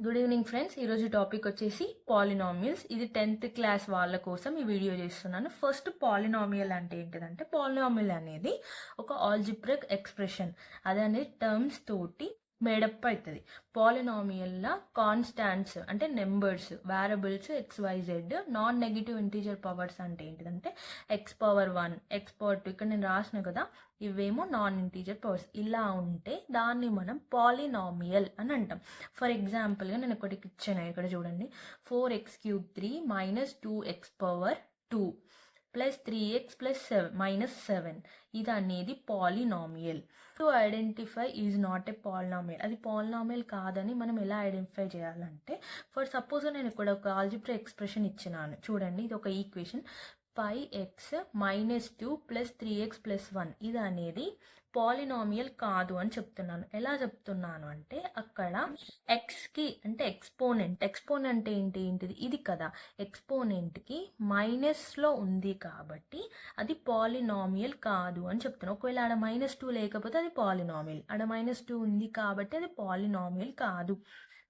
Good evening friends. ఈరోజు topic వచ్చేసి polynomials. ఇది 10th క్లాస్ వాళ్ళ కోసం ఈ వీడియో చేస్తున్నాను. ఫస్ట్ పాలినామియల్ అంటే ఏంటిదంటే, పాలినామియల్ అనేది ఒక ఆల్జిబ్రిక్ ఎక్స్ప్రెషన్. అది అనేది టర్మ్స్ తోటి మేడప్ అవుతుంది. పాలినామియల్లా కాన్స్టాంట్స్ అంటే numbers, wearables XYZ, non negative integer powers అంటే ఏంటిదంటే x⁻1, x⁻2, ఇక్కడ నేను రాసిన కదా, ఇవేమో నాన్ ఇంటీజర్ పవర్స్. ఇలా ఉంటే దాన్ని మనం పాలినామియల్ అని అంటాం. ఫర్ ఎగ్జాంపుల్గా నేను ఒకటి ఇచ్చాను, ఇక్కడ చూడండి. 4x³ 3 2x⁻2 plus 3x plus 7 ఇది అనేది polynomial. To identify is not a polynomial. అది పాలినామియల్ కాదని మనం ఎలా ఐడెంటిఫై చేయాలంటే, ఫర్ సపోజ్ నేను ఇక్కడ ఒక ఆల్జిబ్రా ఎక్స్ప్రెషన్ ఇచ్చినాను చూడండి. ఇది ఒక equation 5x - 2 plus 3x plus 1 ఇది అనేది పాలినామియల్ కాదు అని చెప్తున్నాను. ఎలా చెప్తున్నాను అంటే, అక్కడ ఎక్స్కి అంటే ఎక్స్పోనెంట్ ఏంటిది ఇది కదా, ఎక్స్పోనెంట్కి మైనస్లో ఉంది కాబట్టి అది పాలినామియల్ కాదు అని చెప్తున్నాను. ఒకవేళ ఆడ -2 లేకపోతే అది పాలినామియల్, ఆడ -2 ఉంది కాబట్టి అది పాలినామియల్ కాదు.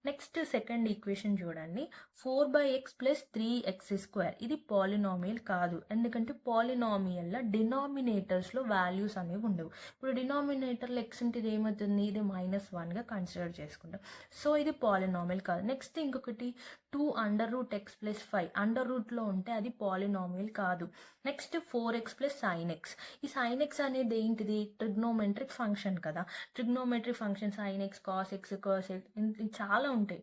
నెక్స్ట్ సెకండ్ ఈక్వేషన్ చూడండి. 4x ప్లస్ 3x² ఇది పాలినామియల్ కాదు. ఎందుకంటే పాలినామియల్లో డినామినేటర్స్లో వాల్యూస్ అనేవి ఉండవు. ఇప్పుడు డినామినేటర్లో ఎక్స్ ఉంటే ఇది ఏమవుతుంది, ఇది -1గా కన్సిడర్ చేసుకుంటాం. సో ఇది పాలినామియల్ కాదు. నెక్స్ట్ ఇంకొకటి 2√x ప్లస్ 5 అండర్ రూట్లో ఉంటే అది పాలినామియల్ కాదు. Next 4x plus sin x. ఈ sin x అనేది ఏంటిది, ట్రిగ్నోమెట్రిక్ ఫంక్షన్ కదా. Trigonometric function sin x, cos x, cos x చాలా ఉంటాయి.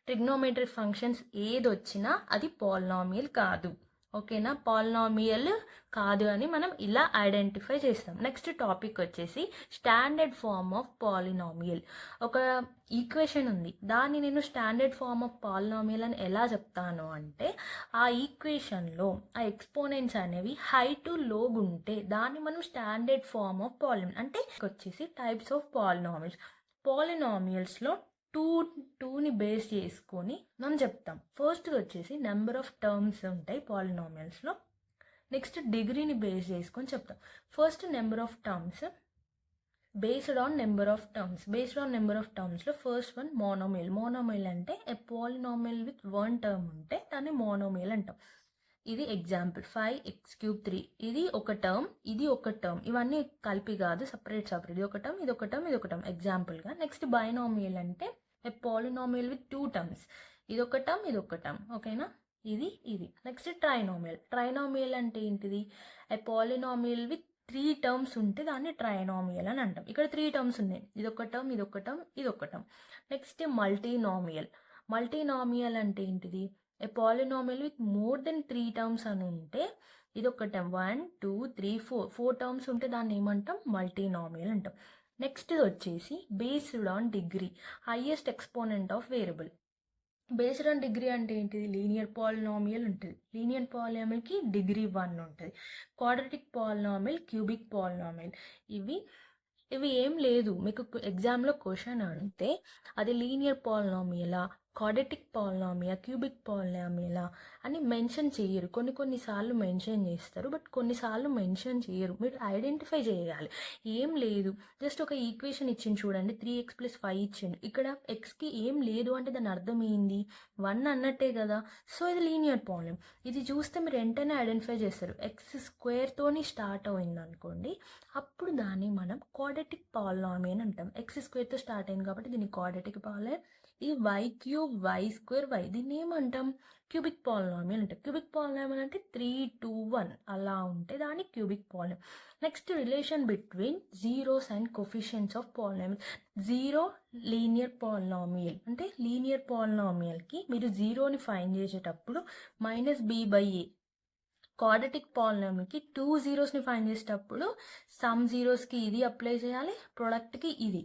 ట్రిగ్నోమెట్రిక్ ఫంక్షన్స్ ఏది వచ్చినా అది పాలినామియల్ కాదు. ఓకేనా, పాలినామియల్ కాదు అని మనం ఇలా ఐడెంటిఫై చేస్తాం. నెక్స్ట్ టాపిక్ వచ్చేసి స్టాండర్డ్ ఫార్మ్ ఆఫ్ పాలినామియల్. ఒక ఈక్వేషన్ ఉంది, దాన్ని నేను స్టాండర్డ్ ఫార్మ్ ఆఫ్ పాలినామియల్ అని ఎలా చెప్తాను అంటే, ఆ ఈక్వేషన్లో ఆ ఎక్స్పోనెంట్స్ అనేవి హై టు లోగ్ ఉంటే దాన్ని మనం స్టాండర్డ్ ఫార్మ్ ఆఫ్ పాలినామియల్ అంటే వచ్చేసి టైప్స్ ఆఫ్ పాలినామియల్స్. పాలినామియల్స్లో టూని బేస్ చేసుకొని మనం చెప్తాం. ఫస్ట్ వచ్చేసి నెంబర్ ఆఫ్ టర్మ్స్ ఉంటాయి పాలినామియల్స్లో. నెక్స్ట్ డిగ్రీని బేస్ చేసుకొని చెప్తాం. First number of terms based on number of టర్మ్స్లో ఫస్ట్ వన్ మోనోమియల్ అంటే ఏ పాలినామియల్ విత్ 1 టర్మ్ ఉంటే దాన్ని మోనోమియల్ అంటాం. ఇది ఎగ్జాంపుల్ 5x³ 3 ఇది ఒక టర్మ్, ఇది ఒక టర్మ్, ఇవన్నీ కలిపి కాదు, సపరేట్ ఇది ఒక టర్మ్, ఇది ఒక టర్మ్, ఇది ఒక టర్మ్ ఎగ్జాంపుల్గా. నెక్స్ట్ బైనామియల్ అంటే ఏ పాలినామియల్ విత్ 2 టర్మ్స్, ఇది ఒక టర్మ్, ఇది ఒక టర్మ్. ఓకేనా, ఇది. నెక్స్ట్ ట్రైనామియల్ అంటే ఏంటిది, ఏ పాలినామియల్ విత్ 3 టర్మ్స్ ఉంటే దాన్ని ట్రైనామియల్ అని అంటాం. ఇక్కడ 3 టర్మ్స్ ఉన్నాయి, ఇది ఒక టర్మ్, ఇది ఒక టర్మ్, ఇది ఒక టర్మ్. నెక్స్ట్ మల్టీనామియల్ అంటే ఏంటిది, ఏ polynomial with more than 3 terms అని ఉంటే, ఇది ఒక టర్మ్ 1 2 3 4 టర్మ్స్ ఉంటే దాన్ని ఏమంటాం, మల్టీనామియల్ అంటాం. నెక్స్ట్ వచ్చేసి based on degree, highest exponent of variable. Based on degree అంటే ఏంటిది, లీనియర్ పాలినామియల్ ఉంటుంది. లీనియర్ పాలినామియల్కి డిగ్రీ 1 ఉంటుంది. Quadratic polynomial, cubic polynomial. ఇవి ఏం లేదు, మీకు ఎగ్జామ్లో క్వశ్చన్ అడిగితే అది లీనియర్ పాలినామియలా, క్వాడ్రాటిక్ పాలినామియా, క్యూబిక్ పాలినామియలా అని మెన్షన్ చేయరు. కొన్నిసార్లు మెన్షన్ చేస్తారు, బట్ కొన్నిసార్లు మెన్షన్ చేయరు. మీరు ఐడెంటిఫై చేయాలి. ఏం లేదు, జస్ట్ ఒక ఈక్వేషన్ ఇచ్చింది చూడండి, 3x ప్లస్ 5 ఇచ్చిండు. ఇక్కడ ఎక్స్కి ఏం లేదు అంటే దాని అర్థం ఏంది, 1 అన్నట్టే కదా. సో ఇది లీనియర్ పాలినామియల్. ఇది చూస్తే మీరు వెంటనే ఐడెంటిఫై చేస్తారు. x² స్టార్ట్ అయింది అనుకోండి, అప్పుడు దాన్ని మనం క్వాడ్రాటిక్ పాలినామియల్ అంటాం. x² స్టార్ట్ అయింది కాబట్టి దీన్ని క్వాడ్రాటిక్ పాలినామియల్. ఇది y³ y² దీన్ని ఏమంటాం, క్యూబిక్ పాలినామియల్ అంటాం. క్యూబిక్ పాలినామియల్ అంటే 3 2 1 అలా ఉంటే దాన్ని cubic polynomial. Next relation between zeros and coefficients of polynomial. Zero linear polynomial అంటే లీనియర్ పాలినామియల్కి మీరు జీరోని ఫైండ్ చేసేటప్పుడు -b/a. క్వాడ్రాటిక్ పాలినామియల్కి 2 జీరోస్ని ఫైండ్ చేసేటప్పుడు సమ్ జీరోస్కి ఇది అప్లై చేయాలి, ప్రొడక్ట్కి ఇది.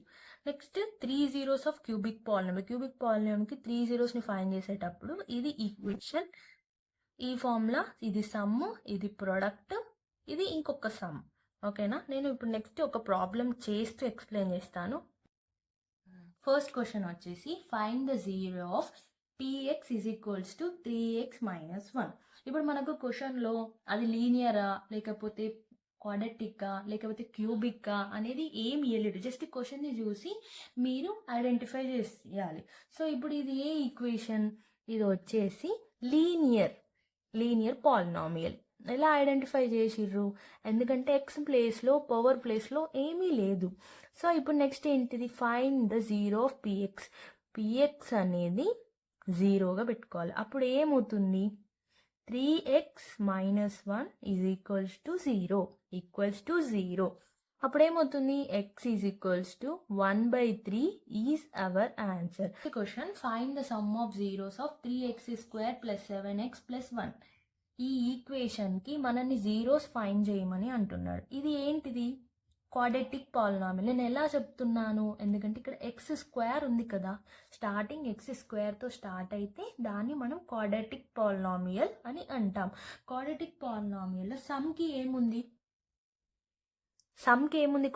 నెక్స్ట్ 3 జీరోస్ ఆఫ్ క్యూబిక్ పాలినామియల్కి 3 జీరోస్ని ఫైండ్ చేసేటప్పుడు ఇది ఈక్వేషన్, ఈ ఫార్ములా, ఇది సమ్, ఇది ప్రొడక్ట్, ఇది ఇంకొక సమ్. ఓకేనా, నేను ఇప్పుడు నెక్స్ట్ ఒక ప్రాబ్లం చేస్తూ ఎక్స్ప్లెయిన్ చేస్తాను. ఫస్ట్ క్వశ్చన్ వచ్చేసి find the zero of px = 3x - 1. ఇప్పుడు మనకు క్వశ్చన్లో అది లీనియరా లేకపోతే క్వాడ్రాటిక్కా లేకపోతే క్యూబిక్కా అనేది ఏం ఇవ్వలేడు, జస్ట్ క్వశ్చన్ని చూసి మీరు ఐడెంటిఫై చేయాలి. సో ఇప్పుడు ఇది ఏ ఈక్వేషన్, ఇది వచ్చేసి లీనియర్ పాలినామియల్. ఎలా ఐడెంటిఫై చేసిర్రు, ఎందుకంటే ఎక్స్ ప్లేస్లో పవర్ ప్లేస్లో ఏమీ లేదు. సో ఇప్పుడు నెక్స్ట్ ఏంటిది, find the zero of P X అనేది జీరోగా పెట్టుకోవాలి. అప్పుడు ఏమవుతుంది, 3x - 1 = 0 అప్పుడు ఏమవుతుంది, x = 1/3 is our answer. Question, find the sum of zeros of 3x² + 7x + 1. ఈ ఈక్వేషన్కి మనల్ని జీరోస్ ఫైండ్ చేయమని అంటున్నాడు. ఇది ఏంటిది, క్వాడ్రాటిక్ పాలినామియల్. నేను ఎలా చెప్తున్నాను, ఎందుకంటే ఇక్కడ x² ఉంది కదా, స్టార్టింగ్ x²తో స్టార్ట్ అయితే దాన్ని మనం క్వాడ్రాటిక్ పాలినామియల్ అని అంటాం. క్వాడ్రాటిక్ పాలినామియల్లో సమ్కి ఏముంది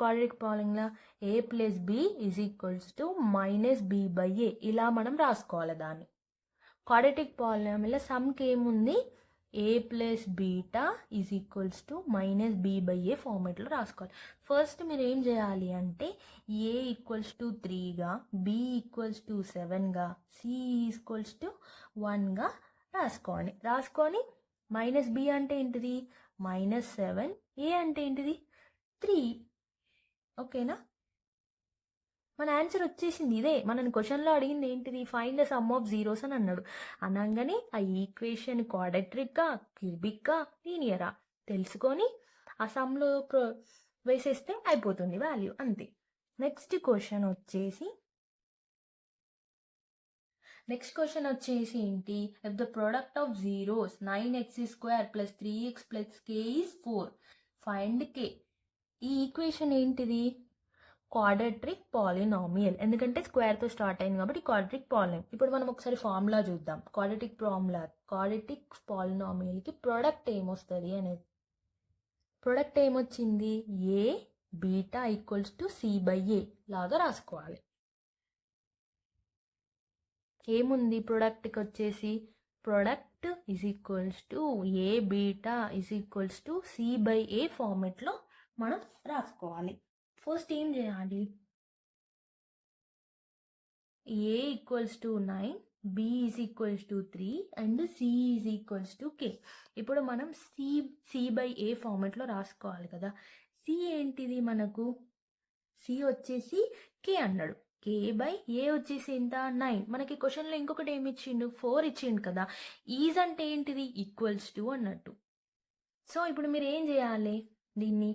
quadratic polynomial, a + b = -b/a. ఇలా మనం రాసుకోవాలి దాన్ని. క్వాడ్రాటిక్ పాలినామియల్లో సమ్కి ఏముంది, a + β = -b/a ఫార్మేట్లో రాసుకోవాలి. ఫస్ట్ మీరు ఏం చేయాలి అంటే a = 3గా, b = 7గా, c = 1గా రాసుకొని -b అంటే ఏంటిది -7, a అంటే ఏంటిది 3. ఓకేనా, మన ఆన్సర్ వచ్చేసింది. ఇదే మనని క్వశ్చన్లో అడిగింది ఏంటిది, find the sum of zeros అని అన్నాడు. అనగానే ఆ ఈక్వేషన్ క్వాడ్రాటిక్కా, క్యూబిక్కా, లీనియరా తెలుసుకొని ఆ సమ్లో వేసేస్తే అయిపోతుంది వాల్యూ, అంతే. నెక్స్ట్ క్వశ్చన్ వచ్చేసి ఏంటి, if the product of zeros 9x² + 3x + k is 4, find k. ఈ ఈక్వేషన్ ఏంటిది, క్వాడ్రాటిక్ పాలినామియల్. ఎందుకంటే స్క్వేర్తో స్టార్ట్ అయింది కాబట్టి క్వాడ్రాటిక్ పాలినామియల్. ఇప్పుడు మనం ఒకసారి ఫార్ములా చూద్దాం. క్వాడ్రాటిక్ పాలినామియల్కి ప్రొడక్ట్ ఏమొస్తుంది అనేది. ప్రొడక్ట్ ఏమొచ్చింది, a β = c/a లాగా రాసుకోవాలి. ఏముంది ప్రొడక్ట్కి వచ్చేసి, ప్రొడక్ట్ a β = c/a ఫార్మెట్లో మనం రాసుకోవాలి. ఫస్ట్ ఏం చేయాలి, a = 9, b = 3 and c = k. ఇప్పుడు మనం c/a ఫార్మెట్లో రాసుకోవాలి కదా. c ఏంటిది మనకు, c వచ్చేసి k అన్నాడు, k/a వచ్చేసి ఎంత 9. మనకి క్వశ్చన్లో ఇంకొకటి ఏమి ఇచ్చిండు, 4 ఇచ్చిండు కదా. ఈజ్ అంటే ఏంటిది, ఈక్వల్స్ టు అన్నట్టు. సో ఇప్పుడు మీరు ఏం చేయాలి, దీన్ని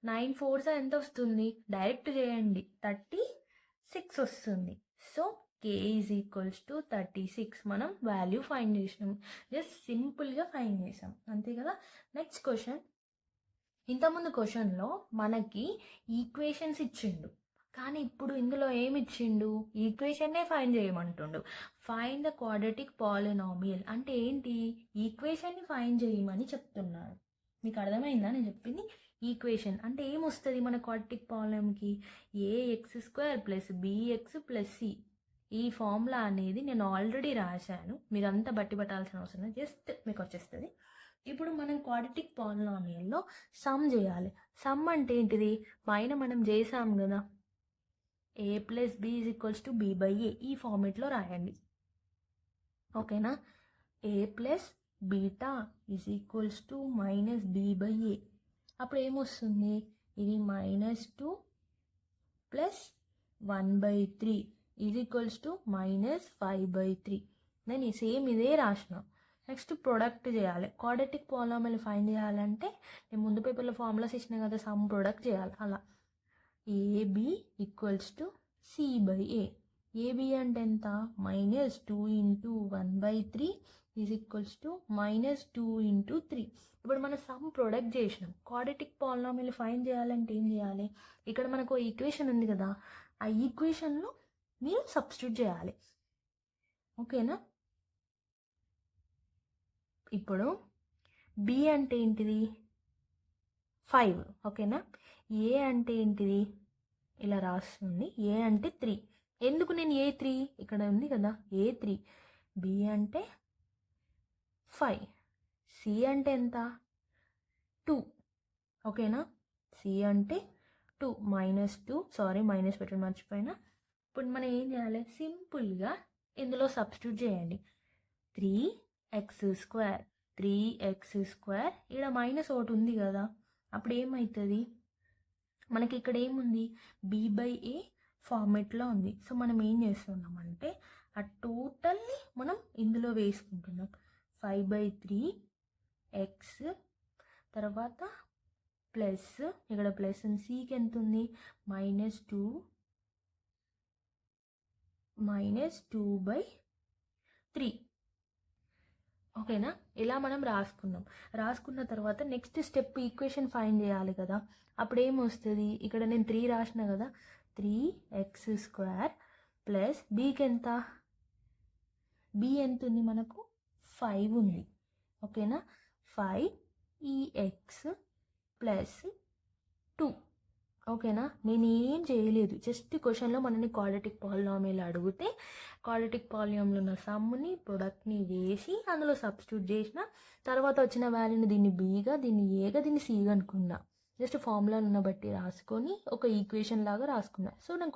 9 4s ఎంత వస్తుంది, డైరెక్ట్ చేయండి, 36 వస్తుంది. So k = 36. మనం వాల్యూ ఫైండ్ చేసినాం, జస్ట్ సింపుల్గా ఫైండ్ చేసాం, అంతే కదా. నెక్స్ట్ క్వశ్చన్, ఇంతకుముందు క్వశ్చన్లో మనకి ఈక్వేషన్స్ ఇచ్చిండు, కానీ ఇప్పుడు ఇందులో ఏమి ఇచ్చిండు, ఈక్వేషన్నే ఫైండ్ చేయమంటుండు. ఫైండ్ ద క్వాడ్రాటిక్ పాలినామియల్ అంటే ఏంటి, ఈక్వేషన్ని ఫైండ్ చేయమని చెప్తున్నాడు. మీకు అర్థమైందా నేను చెప్పింది, ఈక్వేషన్ అంటే ఏమొస్తుంది మన క్వాడ్రాటిక్ పాలినామియల్కి, ax² + bx + c. ఈ ఫార్ములా అనేది నేను ఆల్రెడీ రాశాను, మీరంతా బట్టి పట్టాల్సిన అవసరం లేదు, జస్ట్ మీకు వచ్చేస్తుంది. ఇప్పుడు మనం క్వాడ్రాటిక్ పాలినామియల్లో సమ్ చేయాలి. సమ్ అంటే ఏంటిది, పైన మనం చేసాం కదా, a + b = b/a ఈ ఫార్మేట్లో రాయండి. ఓకేనా, a + β = -b/a. అప్పుడు ఏమొస్తుంది, ఇది -2 + 1/3 -5/3. నేను సేమ్ ఇదే రాసిన. నెక్స్ట్ ప్రొడక్ట్ చేయాలి. క్వాడ్రాటిక్ పాలినామియల్ ఫైండ్ చేయాలంటే నేను ముందు పేపర్లో ఫార్ములాస్ ఇచ్చిన కదా, సమ్ ప్రొడక్ట్ చేయాలి. అలా ab = c/a. ab అంటే ఎంత, -2 × 1/3 -2 × 3. ఇప్పుడు మనం సమ్ ప్రొడక్ట్ చేసినాం. క్వాడ్రాటిక్ పాలినామియల్ ఫైండ్ చేయాలంటే ఏం చేయాలి, ఇక్కడ మనకు ఈక్వేషన్ ఉంది కదా, ఆ ఈక్వేషన్లో మీరు సబ్స్టిట్యూట్ చేయాలి. ఓకేనా, ఇప్పుడు b అంటే ఏంటిది 5. ఓకేనా, a అంటే ఏంటిది, ఇలా రాస్తుంది, a అంటే 3. ఎందుకు నేను a3 ఇక్కడ ఉంది కదా, a3. b అంటే 5, c అంటే ఎంత 2. ఓకేనా. సి అంటే 2 -2 సారీ మైనస్ పెట్టడం మర్చిపోయినా. ఇప్పుడు మనం ఏం చేయాలి, సింపుల్గా ఇందులో సబ్స్టిట్యూట్ చేయండి. 3x², 3x², ఇక్కడ మైనస్ ఒకటి ఉంది కదా, అప్పుడు ఏమవుతుంది మనకి ఇక్కడ ఏముంది, b/a ఫార్మేట్లో ఉంది. సో మనం ఏం చేస్తున్నామంటే ఆ టోటల్ని మనం ఇందులో వేసుకుంటున్నాం. 5/3x తర్వాత ప్లస్ ఇక్కడ ప్లస్ సికి ఎంత ఉంది, -2/3. ఓకేనా. ఇలా మనం రాసుకున్న తర్వాత నెక్స్ట్ స్టెప్ ఈక్వేషన్ ఫైండ్ చేయాలి కదా. అప్పుడు ఏమొస్తుంది, ఇక్కడ నేను 3 రాసిన కదా, 3x² ప్లస్ బీకి ఎంత, బి ఎంత ఉంది మనకు 5 ఉంది. ఓకేనా. 5ex plus 2. ఓకేనా. నేను ఏం చేయలేదు, జస్ట్ క్వశ్చన్లో మనని క్వాడ్రాటిక్ పాలినామియల్ అడిగితే క్వాడ్రాటిక్ పాలినామియల్ ఉన్న సమ్ని ప్రొడక్ట్ని వేసి అందులో సబ్స్టిట్యూట్ చేసిన తర్వాత వచ్చిన వాల్యూని దీన్ని బీగా, దీన్ని ఏగా, దీన్ని సీగా అనుకున్నా. జస్ట్ ఫార్ములాను బట్టి రాసుకొని ఒక ఈక్వేషన్ లాగా రాసుకున్నా. సో నేను